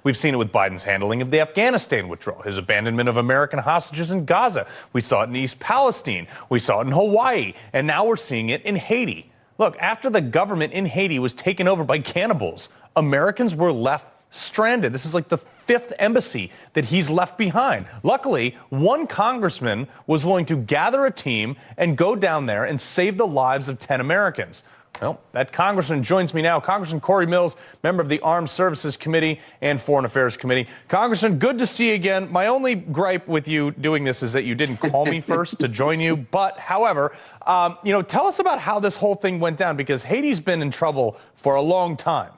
We've seen it with Biden's handling of the Afghanistan withdrawal, his abandonment of American hostages in Gaza. We saw it in East Palestine. We saw it in Hawaii. And now we're seeing it in Haiti. Look, after the government in Haiti was taken over by cannibals, Americans were left stranded. This is like the fifth embassy that he's left behind. Luckily, one congressman was willing to gather a team and go down there and save the lives of 10 Americans. Well, that congressman joins me now. Congressman Cory Mills, member of the Armed Services Committee and Foreign Affairs Committee. Congressman, good to see you again. My only gripe with you doing this is that you didn't call me first to join you. But, however, tell us about how this whole thing went down, because Haiti's been in trouble for a long time.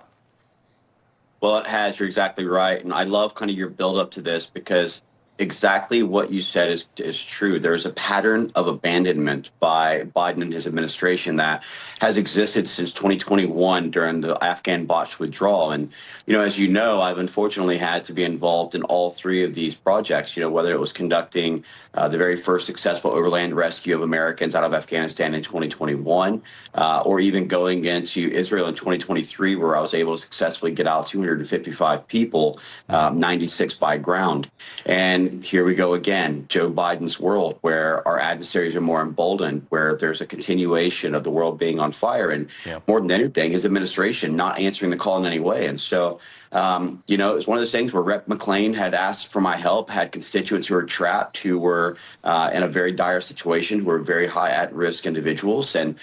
Well, it has. You're exactly right. And I love kind of your build up to this, because exactly what you said is true. There's a pattern of abandonment by Biden and his administration that has existed since 2021 during the Afghan botched withdrawal. And, as you know, I've unfortunately had to be involved in all three of these projects, whether it was conducting the very first successful overland rescue of Americans out of Afghanistan in 2021, or even going into Israel in 2023, where I was able to successfully get out 255 people, 96 by ground. And here we go again, Joe Biden's world, where our adversaries are more emboldened, where there's a continuation of the world being on fire. And more than anything, his administration not answering the call in any way. And so, it's one of those things where Rep. McClain had asked for my help, had constituents who were trapped, who were in a very dire situation, who were very high at-risk individuals. And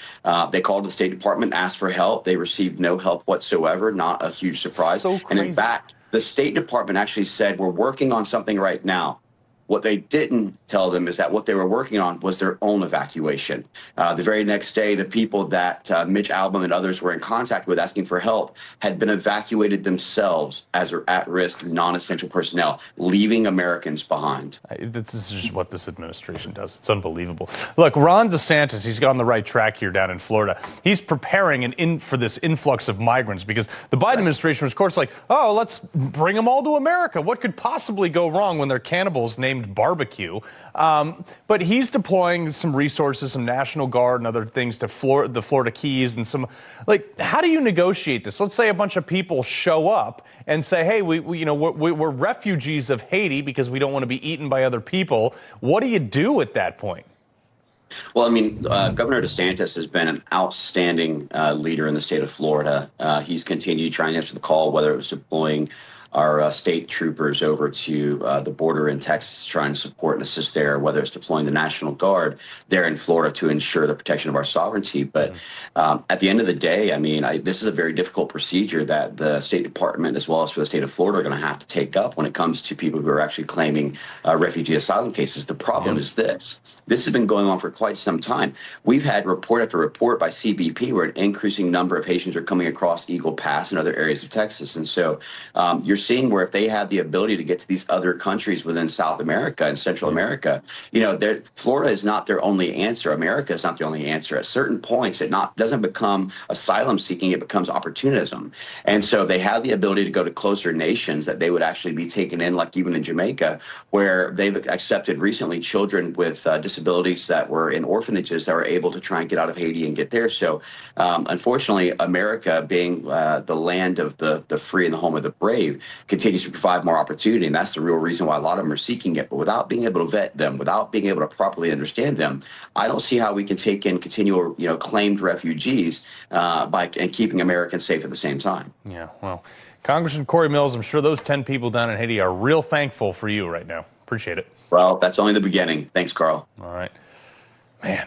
they called the State Department, asked for help. They received no help whatsoever, not a huge surprise. So crazy. And in fact, the State Department actually said, we're working on something right now. What they didn't tell them is that what they were working on was their own evacuation. The very next day, the people that Mitch Albom and others were in contact with asking for help had been evacuated themselves as at-risk, non-essential personnel, leaving Americans behind. This is just what this administration does. It's unbelievable. Look, Ron DeSantis, he's on the right track here down in Florida. He's preparing for this influx of migrants, because the Biden administration was, of course, like, oh, let's bring them all to America. What could possibly go wrong when they're cannibals named barbecue? But he's deploying some resources, some National Guard and other things to the Florida Keys, and how do you negotiate this? Let's say a bunch of people show up and say, hey, we're refugees of Haiti because we don't want to be eaten by other people. What do you do at that point? Well, Governor DeSantis has been an outstanding leader in the state of Florida. He's continued trying to answer the call, whether it was deploying our state troopers over to the border in Texas to try and support and assist there, whether it's deploying the National Guard there in Florida to ensure the protection of our sovereignty. But at the end of the day, this is a very difficult procedure that the State Department, as well as for the state of Florida, are going to have to take up when it comes to people who are actually claiming refugee asylum cases. The problem is this. This has been going on for quite some time. We've had report after report by CBP where an increasing number of Haitians are coming across Eagle Pass and other areas of Texas. And so you're seeing where if they have the ability to get to these other countries within South America and Central America, Florida is not their only answer. America is not the only answer. At certain points, it doesn't become asylum seeking, it becomes opportunism. And so they have the ability to go to closer nations that they would actually be taken in, like even in Jamaica, where they've accepted recently children with disabilities that were in orphanages that were able to try and get out of Haiti and get there. So unfortunately, America, being the land of the free and the home of the brave, continues to provide more opportunity. And that's the real reason why a lot of them are seeking it. But without being able to vet them, without being able to properly understand them, I don't see how we can take in continual, claimed refugees and keeping Americans safe at the same time. Yeah, well, Congressman Cory Mills, I'm sure those 10 people down in Haiti are real thankful for you right now. Appreciate it. Well, that's only the beginning. Thanks, Carl. All right. Man.